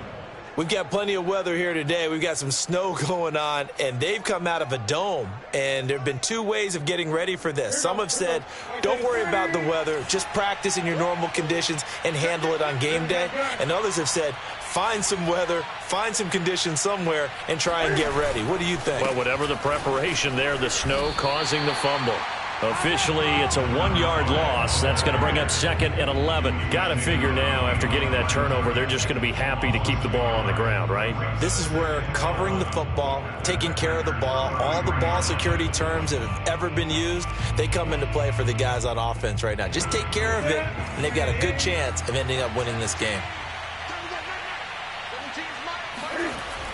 We've got plenty of weather here today. We've got some snow going on, and they've come out of a dome. And there have been 2 ways of getting ready for this. Some have said, don't worry about the weather. Just practice in your normal conditions and handle it on game day. And others have said, find some weather, find some conditions somewhere, and try and get ready. What do you think? Well, whatever the preparation there, the snow causing the fumble. Officially, it's a 1-yard loss. That's going to bring up 2nd and 11. Got to figure now, after getting that turnover, they're just going to be happy to keep the ball on the ground, right? This is where covering the football, taking care of the ball, all the ball security terms that have ever been used, they come into play for the guys on offense right now. Just take care of it, and they've got a good chance of ending up winning this game.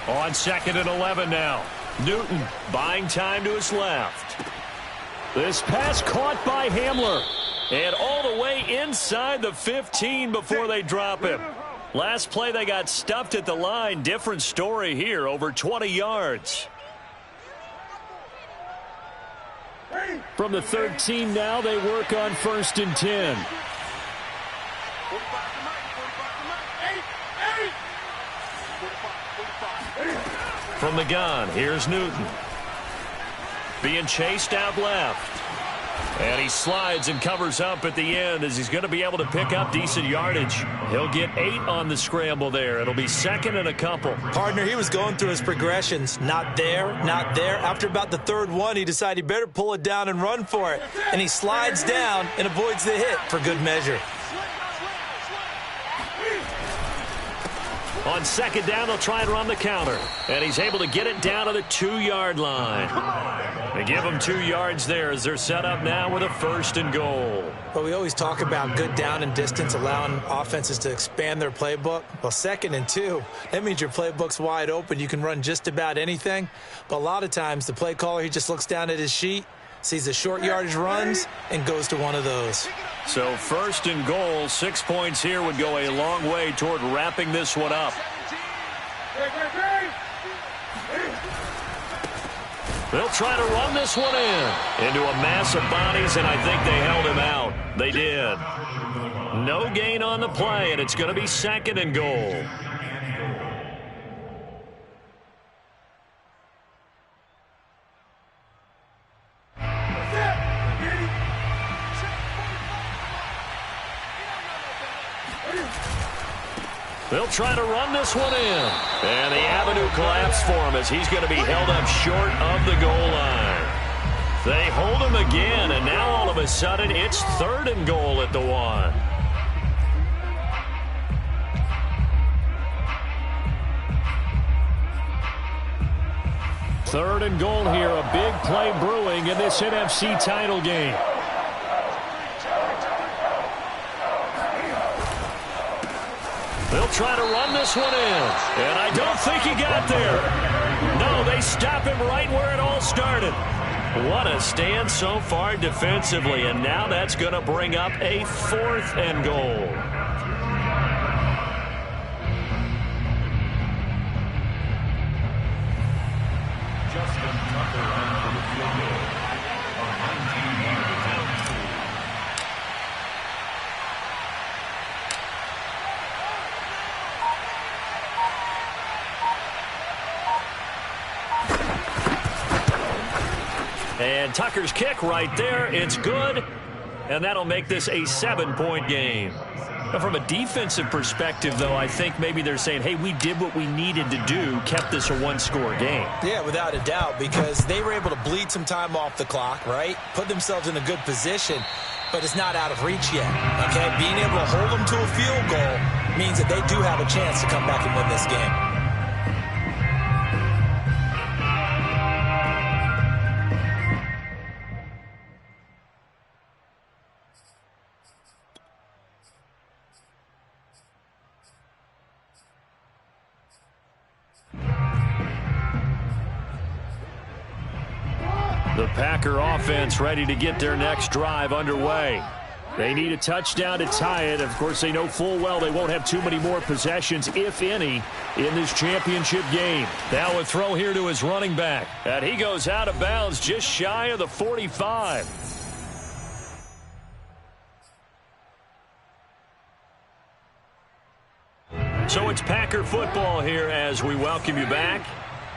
On 2nd and 11 now. Newton buying time to his left. This pass caught by Hamler. And all the way inside the 15 before they drop him. Last play they got stuffed at the line. Different story here, over 20 yards. From the 13 now, they work on 1st and 10. From the gun, here's Newton. Being chased out left. And he slides and covers up at the end as he's going to be able to pick up decent yardage. He'll get 8 on the scramble there. It'll be 2nd and a couple. Partner, he was going through his progressions. Not there, not there. After about the 3rd one, he decided he better pull it down and run for it. And he slides down and avoids the hit for good measure. On 2nd down, they'll try and run the counter. And he's able to get it down to the 2-yard line. They give him 2 yards there as they're set up now with a 1st and goal. But we always talk about good down and distance, allowing offenses to expand their playbook. Well, 2nd and 2, that means your playbook's wide open. You can run just about anything. But a lot of times, the play caller, he just looks down at his sheet, sees the short yardage runs, and goes to one of those. So 1st and goal, 6 points here would go a long way toward wrapping this one up. They'll try to run this one into a mass of bodies, and I think they held him out. They did. No gain on the play, and it's going to be 2nd and goal. They'll try to run this one in. And the avenue collapsed for him as he's going to be held up short of the goal line. They hold him again, and now all of a sudden it's 3rd and goal at the 1. Third and goal here, a big play brewing in this NFC title game. They'll try to run this one in, and I don't think he got there. No, they stop him right where it all started. What a stand so far defensively, and now that's going to bring up a 4th and goal. Justin Tucker on for the field goal. A 19-yard attempt. And Tucker's kick right there, it's good, and that'll make this a 7-point game. Now, from a defensive perspective, though, I think maybe they're saying, hey, we did what we needed to do, kept this a 1-score game. Yeah, without a doubt, because they were able to bleed some time off the clock, right? Put themselves in a good position, but it's not out of reach yet, okay? Being able to hold them to a field goal means that they do have a chance to come back and win this game. The Packer offense ready to get their next drive underway. They need a touchdown to tie it. Of course, they know full well they won't have too many more possessions, if any, in this championship game. Now a throw here to his running back. And he goes out of bounds just shy of the 45. So it's Packer football here as we welcome you back.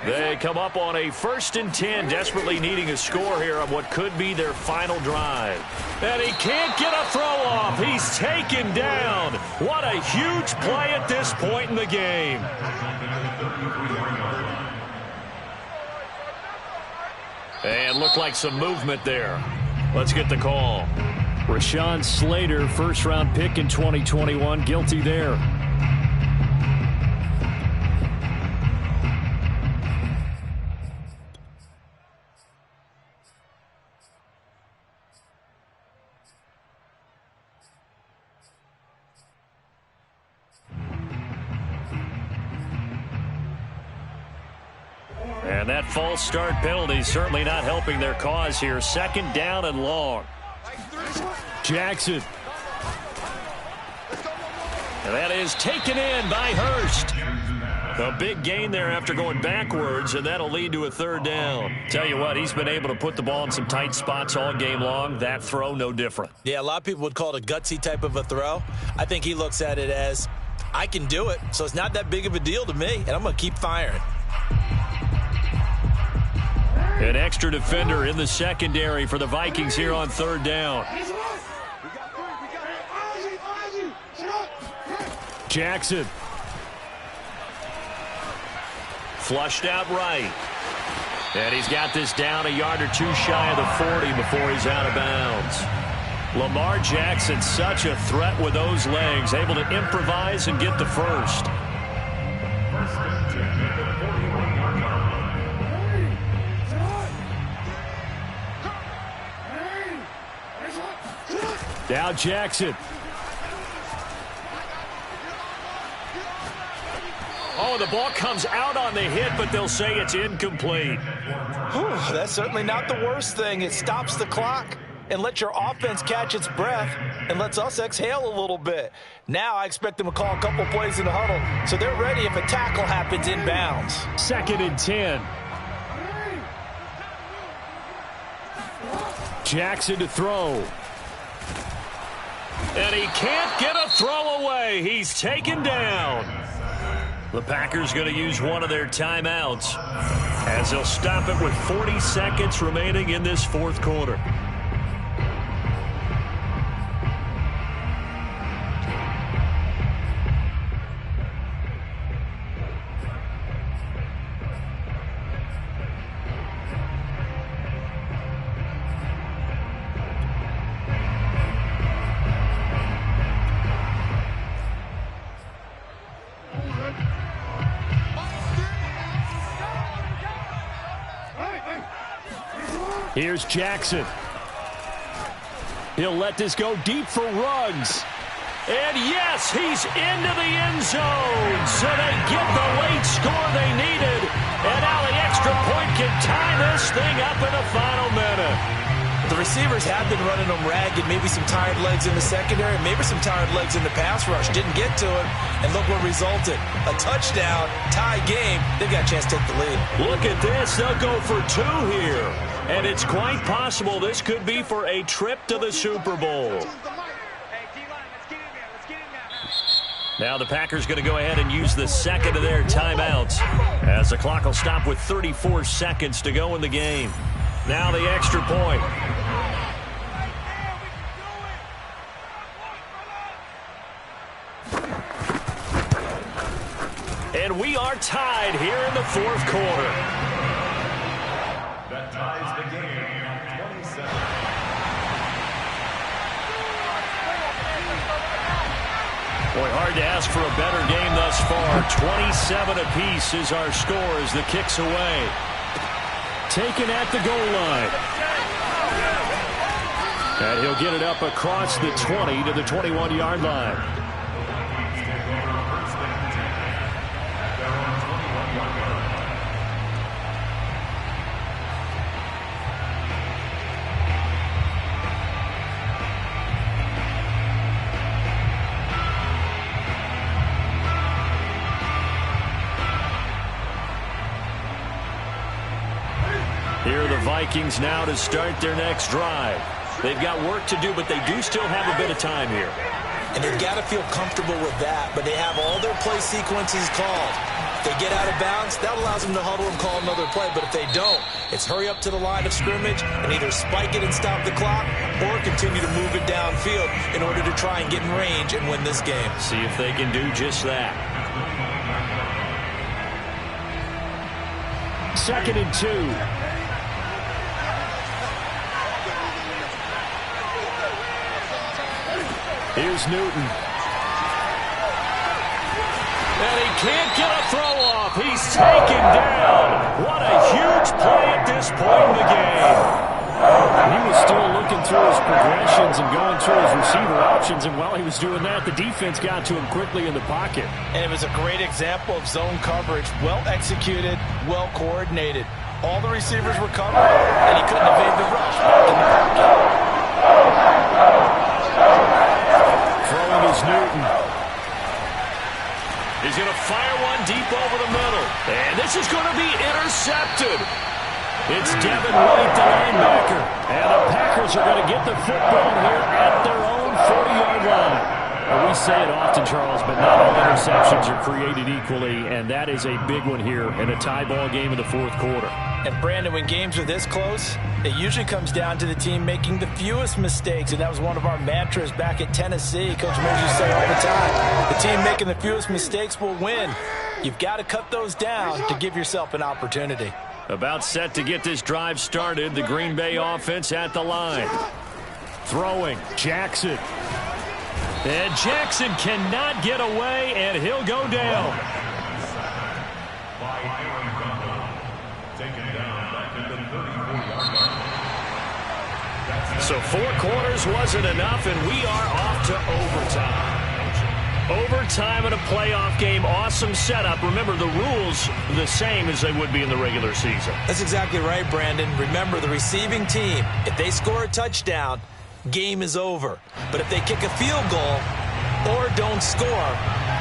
They come up on a 1st and 10, desperately needing a score here on what could be their final drive. And he can't get a throw off. He's taken down. What a huge play at this point in the game. And looked like some movement there. Let's get the call. Rashawn Slater, first-round pick in 2021, guilty there. And that false start penalty certainly not helping their cause here. 2nd down and long. Jackson. And that is taken in by Hurst. A big gain there after going backwards, and that'll lead to a third down. Tell you what, he's been able to put the ball in some tight spots all game long. That throw, no different. Yeah, a lot of people would call it a gutsy type of a throw. I think he looks at it as, I can do it, so it's not that big of a deal to me, and I'm going to keep firing. An extra defender in the secondary for the Vikings here on third down. Jackson. Flushed out right. And he's got this down a yard or two shy of the 40 before he's out of bounds. Lamar Jackson, such a threat with those legs, able to improvise and get the first. Now Jackson. Oh, the ball comes out on the hit, but they'll say it's incomplete. Whew, that's certainly not the worst thing. It stops the clock and lets your offense catch its breath and lets us exhale a little bit. Now I expect them to call a couple plays in the huddle, so they're ready if a tackle happens inbounds. 2nd and 10. Jackson to throw. And he can't get a throw away. He's taken down. The Packers going to use one of their timeouts as they'll stop it with 40 seconds remaining in this fourth quarter. Here's Jackson. He'll let this go deep for Ruggs. And yes, he's into the end zone. So they get the late score they needed. And now the extra point can tie this thing up in the final minute. The receivers have been running them ragged, maybe some tired legs in the secondary, maybe some tired legs in the pass rush. Didn't get to it, and look what resulted. A touchdown, tie game. They've got a chance to take the lead. Look at this. They'll go for 2 here. And it's quite possible this could be for a trip to the Super Bowl. Now the Packers going to go ahead and use the second of their timeouts as the clock will stop with 34 seconds to go in the game. Now the extra point. And we are tied here in the fourth quarter. That ties the game at 27. Boy, hard to ask for a better game thus far. 27 apiece is our score as the kick's away. Taken at the goal line. And he'll get it up across the 20 to the 21-yard line. Here are the Vikings now to start their next drive. They've got work to do, but they do still have a bit of time here. And they've got to feel comfortable with that, but they have all their play sequences called. If they get out of bounds, that allows them to huddle and call another play, but if they don't, it's hurry up to the line of scrimmage and either spike it and stop the clock or continue to move it downfield in order to try and get in range and win this game. See if they can do just that. 2nd and 2. Here's Newton. And he can't get a throw off. He's taken down. What a huge play at this point in the game. He was still looking through his progressions and going through his receiver options, and while he was doing that, the defense got to him quickly in the pocket. And it was a great example of zone coverage. Well executed, well coordinated. All the receivers were covered, and he couldn't evade the rush back in the pocket. Throwing is Newton. He's going to fire one deep over the middle. And this is going to be intercepted. It's Devin White, the linebacker. And the Packers are going to get the football here at their own 40-yard line. We say it often, Charles, but not all interceptions are created equally, and that is a big one here in a tie ball game in the fourth quarter. And, Brandon, when games are this close, it usually comes down to the team making the fewest mistakes, and that was one of our mantras back at Tennessee. Coach Mills used to say all the time, the team making the fewest mistakes will win. You've got to cut those down to give yourself an opportunity. About set to get this drive started, the Green Bay offense at the line. Throwing, Jackson. And Jackson cannot get away, and he'll go down. So 4 quarters wasn't enough, and we are off to overtime. Overtime in a playoff game, awesome setup. Remember, the rules the same as they would be in the regular season. That's exactly right, Brandon. Remember, the receiving team, if they score a touchdown, game is over. But if they kick a field goal or don't score,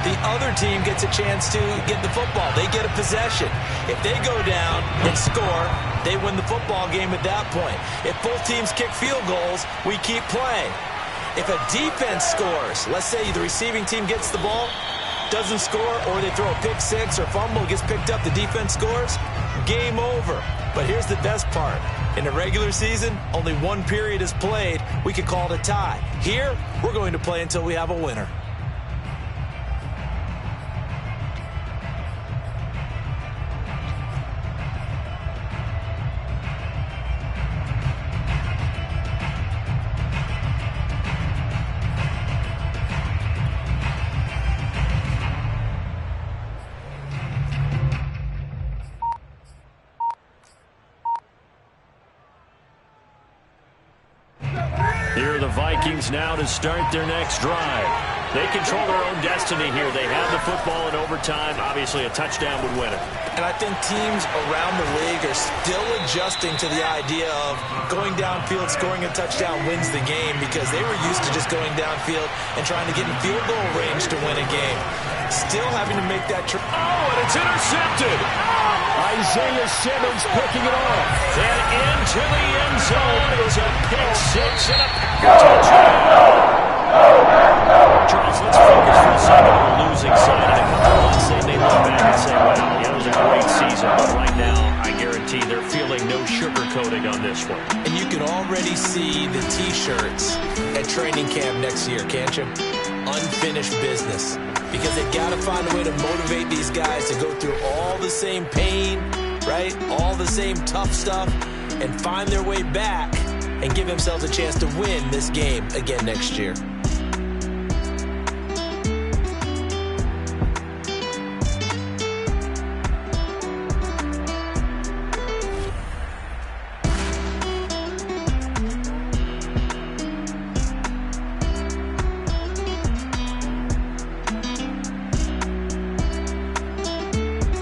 the other team gets a chance to get the football. They get a possession. If they go down and score, they win the football game at that point. If both teams kick field goals, we keep playing. If a defense scores, let's say the receiving team gets the ball, doesn't score, or they throw a pick six or fumble, gets picked up, the defense scores, game over. But here's the best part. In the regular season, only one period is played. We could call it a tie. Here, we're going to play until we have a winner. Here are the Vikings now to start their next drive. They control their own destiny here. They have the football in overtime. Obviously, a touchdown would win it. And I think teams around the league are still adjusting to the idea of going downfield, scoring a touchdown wins the game, because they were used to just going downfield and trying to get in field goal range to win a game. Still having to make that trip. Oh, and it's intercepted. Isaiah Simmons picking it off. And into the end zone is a pick six and a Packer touchdown. Charles, let's focus for a second on the losing side. And a couple of months they may look back and say, well, it was a great season. But right now, I guarantee they're feeling no sugarcoating on this one. And you can already see the T-shirts at training camp next year, can't you? Unfinished business. Because they've got to find a way to motivate these guys to go through all the same pain, right? All the same tough stuff, and find their way back and give themselves a chance to win this game again next year.